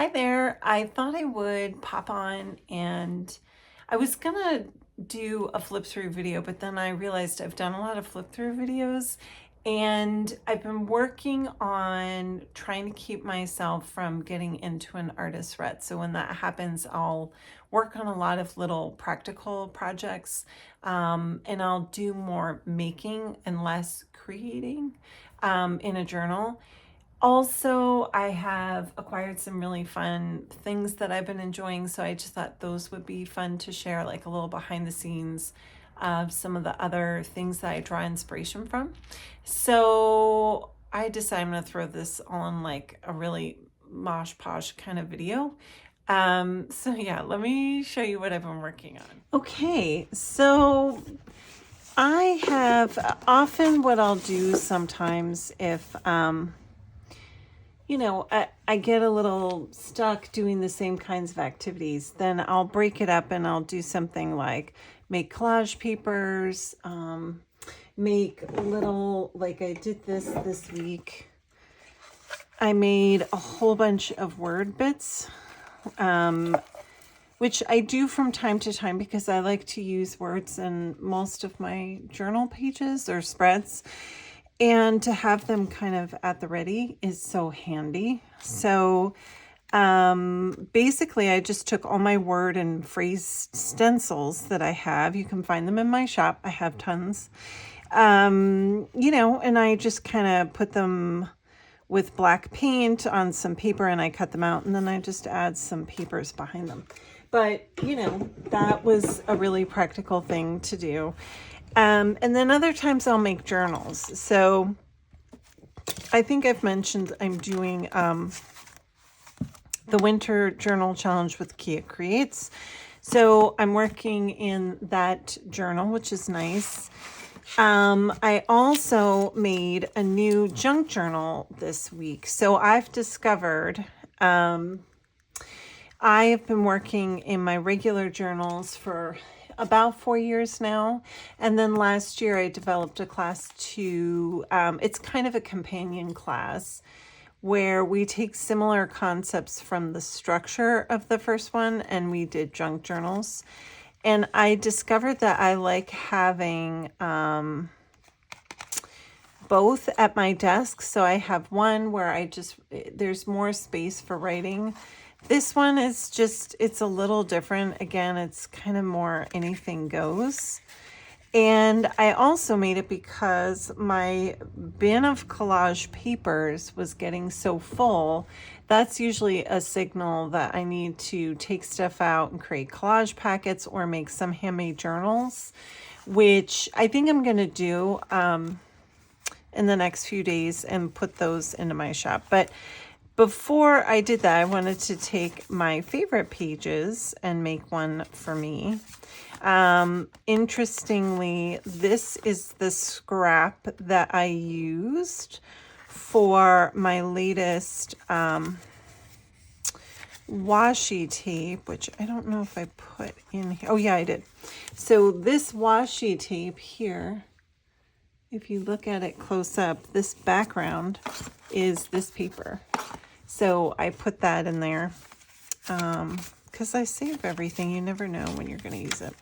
Hi there. I thought I would pop on and I was gonna do a flip through video, but then I realized I've done a lot of flip through videos and I've been working on trying to keep myself from getting into an artist rut. So when that happens, I'll work on a lot of little practical projects and I'll do more making and less creating in a journal. Also, I have acquired some really fun things that I've been enjoying, so I just thought those would be fun to share, like a little behind the scenes of some of the other things that I draw inspiration from. So I decided I'm going to throw this on like a really mosh posh kind of video. So yeah, let me show you what I've been working on. Okay, so I have often what I'll do sometimes if I get a little stuck doing the same kinds of activities, then I'll break it up and I'll do something like make collage papers, make little, like I did this week. I made a whole bunch of word bits, which I do from time to time because I like to use words in most of my journal pages or spreads. And to have them kind of at the ready is so handy. So basically, I just took all my word and phrase stencils that I have. You can find them in my shop. I have tons. And I just kind of put them with black paint on some paper and I cut them out and then I just add some papers behind them. But, that was a really practical thing to do. And then other times I'll make journals. So I think I've mentioned I'm doing the winter journal challenge with Kia Creates. So I'm working in that journal, which is nice. I also made a new junk journal this week. So I've discovered I have been working in my regular journals for about 4 years now. And then last year I developed a class to, it's kind of a companion class where we take similar concepts from the structure of the first one and we did junk journals. And I discovered that I like having both at my desk. So I have one where there's more space for writing. This one is just, it's a little different. Again, it's kind of more anything goes. And I also made it because my bin of collage papers was getting so full. That's usually a signal that I need to take stuff out and create collage packets or make some handmade journals, which I think I'm going to do in the next few days and put those into my shop. But before I did that, I wanted to take my favorite pages and make one for me. Interestingly, this is the scrap that I used for my latest washi tape, which I don't know if I put in here. Oh yeah, I did. So this washi tape here, if you look at it close up, this background is this paper. So I put that in there because I save everything. You never know when you're going to use it.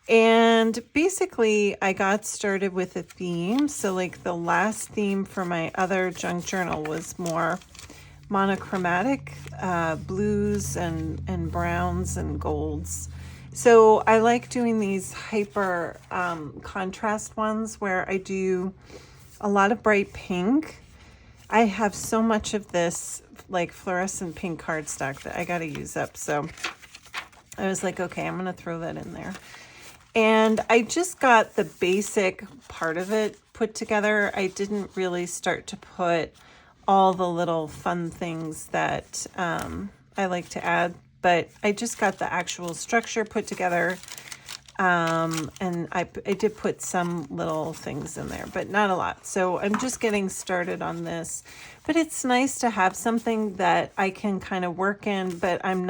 And basically, I got started with a theme. So like the last theme for my other junk journal was more monochromatic, blues and browns and golds. So I like doing these hyper contrast ones where I do a lot of bright pink. I have so much of this like fluorescent pink cardstock that I got to use up. So I was like, okay, I'm going to throw that in there. And I just got the basic part of it put together. I didn't really start to put all the little fun things that I like to add, but I just got the actual structure put together. And I did put some little things in there, but not a lot. So I'm just getting started on this, but it's nice to have something that I can kind of work in, but I'm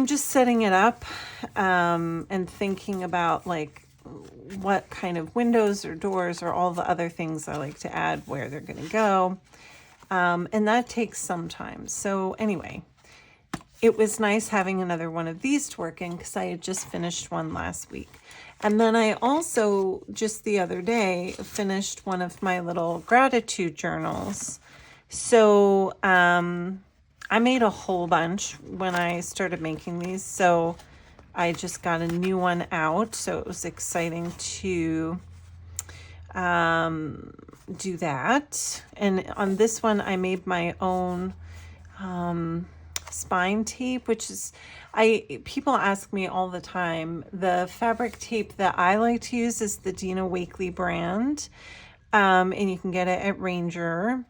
just setting it up, and thinking about like what kind of windows or doors or all the other things I like to add, where they're going to go. And that takes some time. So anyway, it was nice having another one of these to work in because I had just finished one last week. And then I also, just the other day, finished one of my little gratitude journals. So I made a whole bunch when I started making these. So I just got a new one out. So it was exciting to do that. And on this one, I made my own spine tape, which is, people ask me all the time. The fabric tape that I like to use is the Dina Wakley brand, and you can get it at Ranger,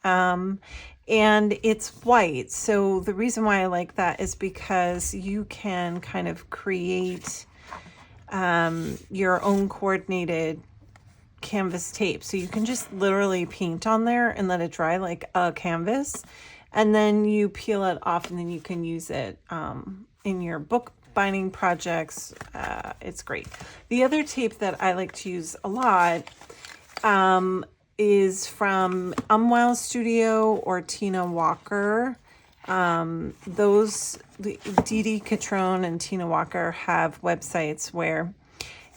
and it's white. So the reason why I like that is because you can kind of create your own coordinated canvas tape. So you can just literally paint on there and let it dry like a canvas. And then you peel it off and then you can use it in your book binding projects. It's great. The other tape that I like to use a lot is from Umwell Studio or Tina Walker. Those, Dee Dee Catrone and Tina Walker have websites where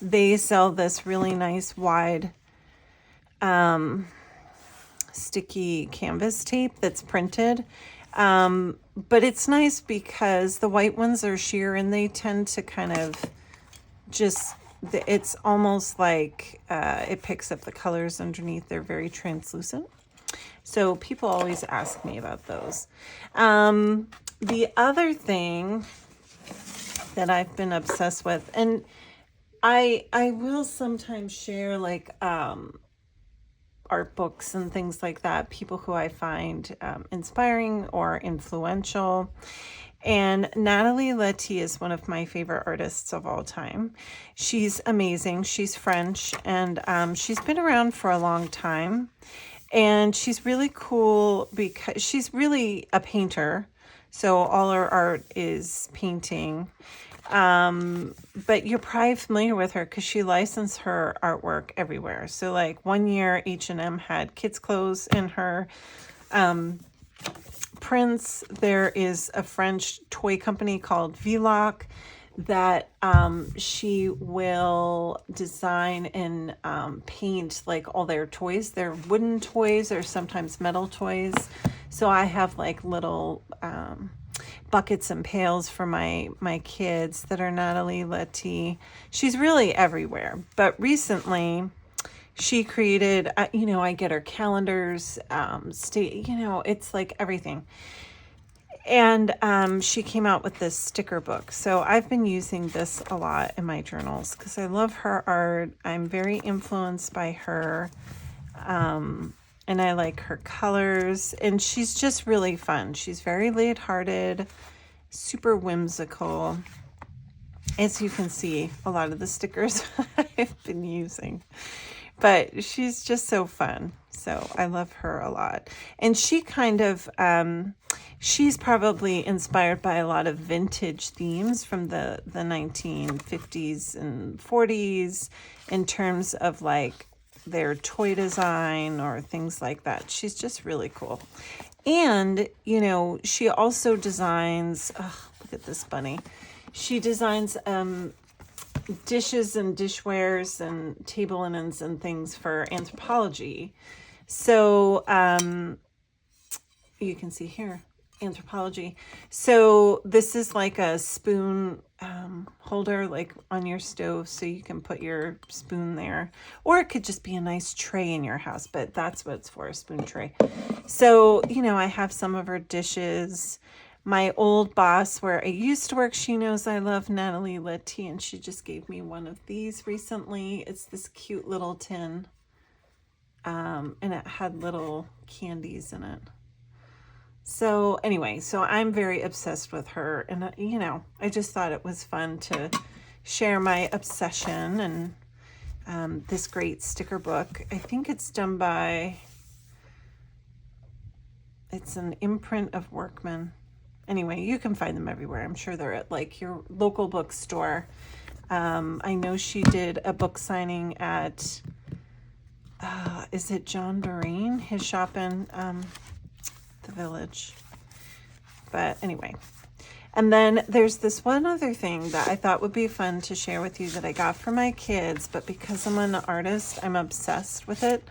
they sell this really nice wide sticky canvas tape that's printed. But it's nice because the white ones are sheer and they tend to kind of just, it's almost like it picks up the colors underneath. They're very translucent. So people always ask me about those. The other thing that I've been obsessed with, and I will sometimes share like art books and things like that, people who I find inspiring or influential. And Nathalie Lété is one of my favorite artists of all time. She's amazing. She's French, and she's been around for a long time. And she's really cool because she's really a painter. So all her art is painting. But you're probably familiar with her because she licensed her artwork everywhere. So like one year H&M had kids clothes in her prints. There is a French toy company called Vloc that she will design and paint like all their toys. They're wooden toys or sometimes metal toys. So I have like little buckets and pails for my kids that are Nathalie Lété. She's really everywhere. But recently she created, I get her calendars, it's like everything. And she came out with this sticker book. So I've been using this a lot in my journals because I love her art. I'm very influenced by her. And I like her colors. And she's just really fun. She's very lighthearted, super whimsical. As you can see, a lot of the stickers I've been using. But she's just so fun. So I love her a lot. And she kind of, she's probably inspired by a lot of vintage themes from the 1950s and 40s in terms of like their toy design or things like that. She's just really cool. And, she also designs, look at this bunny. She designs dishes and dishwares and table linens and things for Anthropology. So you can see here, Anthropology. So this is like a spoon holder like on your stove, so you can put your spoon there, or it could just be a nice tray in your house, but that's what it's for, a spoon tray. So I have some of her dishes. My old boss where I used to work, she knows I love Nathalie Lété, and she just gave me one of these recently. It's this cute little tin, and it had little candies in it. So anyway, so I'm very obsessed with her, and I just thought it was fun to share my obsession and this great sticker book. I think it's done by, it's an imprint of Workman. Anyway, you can find them everywhere. I'm sure they're at like your local bookstore. I know she did a book signing at is it John Doreen? His shop in the Village. But anyway. And then there's this one other thing that I thought would be fun to share with you that I got for my kids, but because I'm an artist, I'm obsessed with it.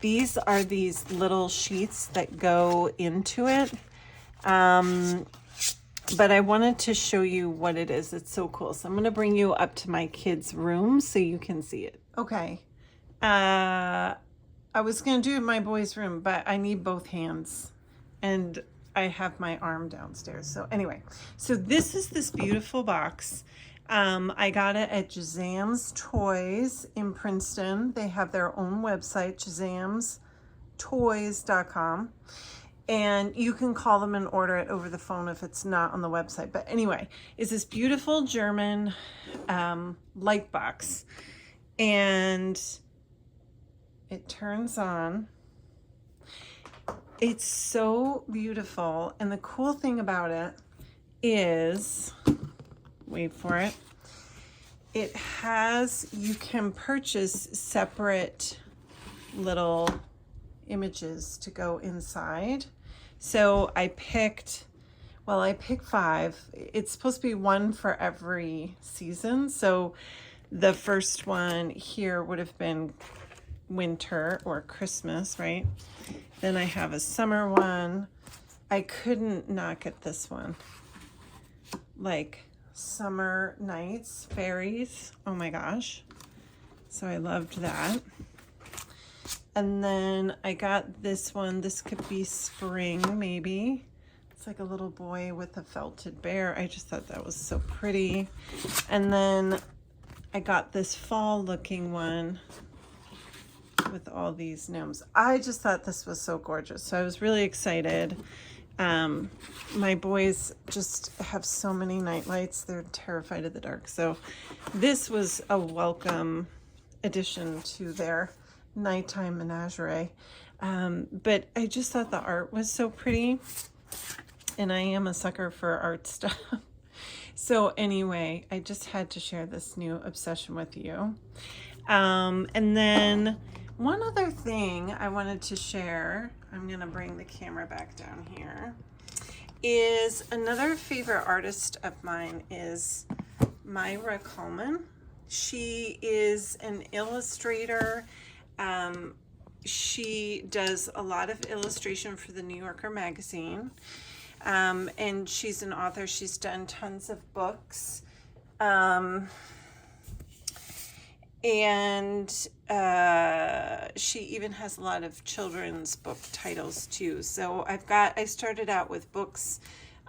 These are these little sheets that go into it. But I wanted to show you what it is. It's so cool. So I'm going to bring you up to my kids' room so you can see it. Okay. I was going to do it in my boys' room, but I need both hands. And I have my arm downstairs. So anyway, so this is this beautiful box. I got it at Jazams Toys in Princeton. They have their own website, jazamstoys.com. And you can call them and order it over the phone if it's not on the website. But anyway, it's this beautiful German light box. And it turns on. It's so beautiful. And the cool thing about it is, wait for it, it has, you can purchase separate little images to go inside. So I picked 5. It's supposed to be one for every season. So the first one here would have been winter or Christmas, right? Then I have a summer one. I couldn't not get this one. Like summer nights, fairies. Oh my gosh. So I loved that. And then I got this one. This could be spring, maybe. It's like a little boy with a felted bear. I just thought that was so pretty. And then I got this fall looking one with all these gnomes. I just thought this was so gorgeous. So I was really excited. My boys just have so many night lights. They're terrified of the dark. So this was a welcome addition to their nighttime menagerie. But I just thought the art was so pretty. And I am a sucker for art stuff. So anyway, I just had to share this new obsession with you. And then one other thing I wanted to share, I'm going to bring the camera back down here, is another favorite artist of mine is Maira Kalman. She is an illustrator. She does a lot of illustration for the New Yorker magazine. And she's an author. She's done tons of books. And she even has a lot of children's book titles too. So I started out with books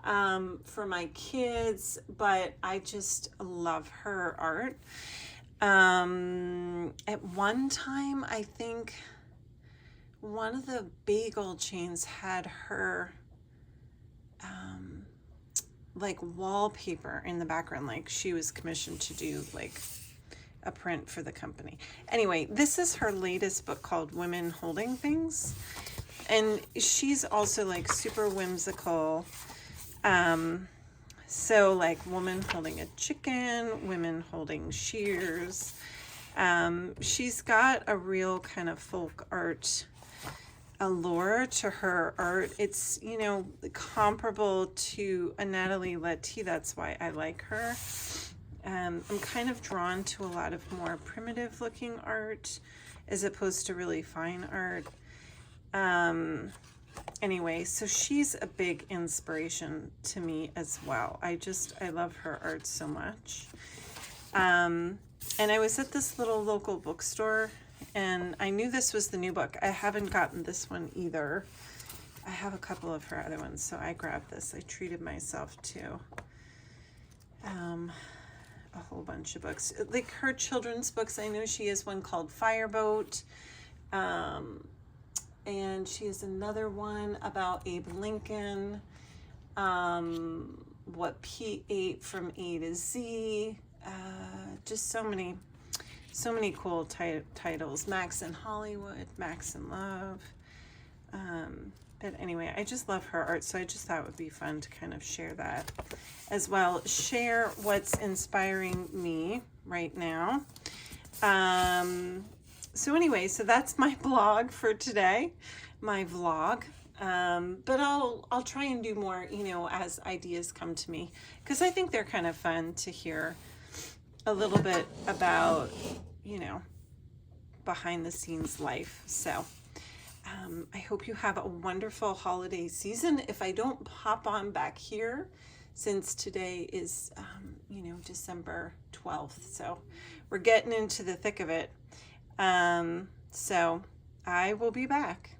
for my kids, but I just love her art. At one time, I think one of the bagel chains had her like wallpaper in the background, like she was commissioned to do like a print for the company. Anyway, this is her latest book called Women Holding Things. And she's also like super whimsical. So like woman holding a chicken, women holding shears. She's got a real kind of folk art allure to her art. It's, you know, comparable to a Nathalie Lété. That's why I like her. I'm kind of drawn to a lot of more primitive looking art as opposed to really fine art. Anyway, so she's a big inspiration to me as well. I love her art so much. And I was at this little local bookstore and I knew this was the new book. I haven't gotten this one either. I have a couple of her other ones, so I grabbed this. I treated myself to a whole bunch of books. Like her children's books, I know she has one called Fireboat. And she has another one about Abe Lincoln. What Pete ate from A to Z. Just so many cool titles. Max in Hollywood, Max in Love. But anyway, I just love her art, so I just thought it would be fun to kind of share that as well. Share what's inspiring me right now. So anyway, so that's my blog for today, my vlog. But I'll try and do more, you know, as ideas come to me, because I think they're kind of fun to hear a little bit about, you know, behind the scenes life. So I hope you have a wonderful holiday season. If I don't hop on back here, since today is, you know, December 12th, so we're getting into the thick of it. So I will be back.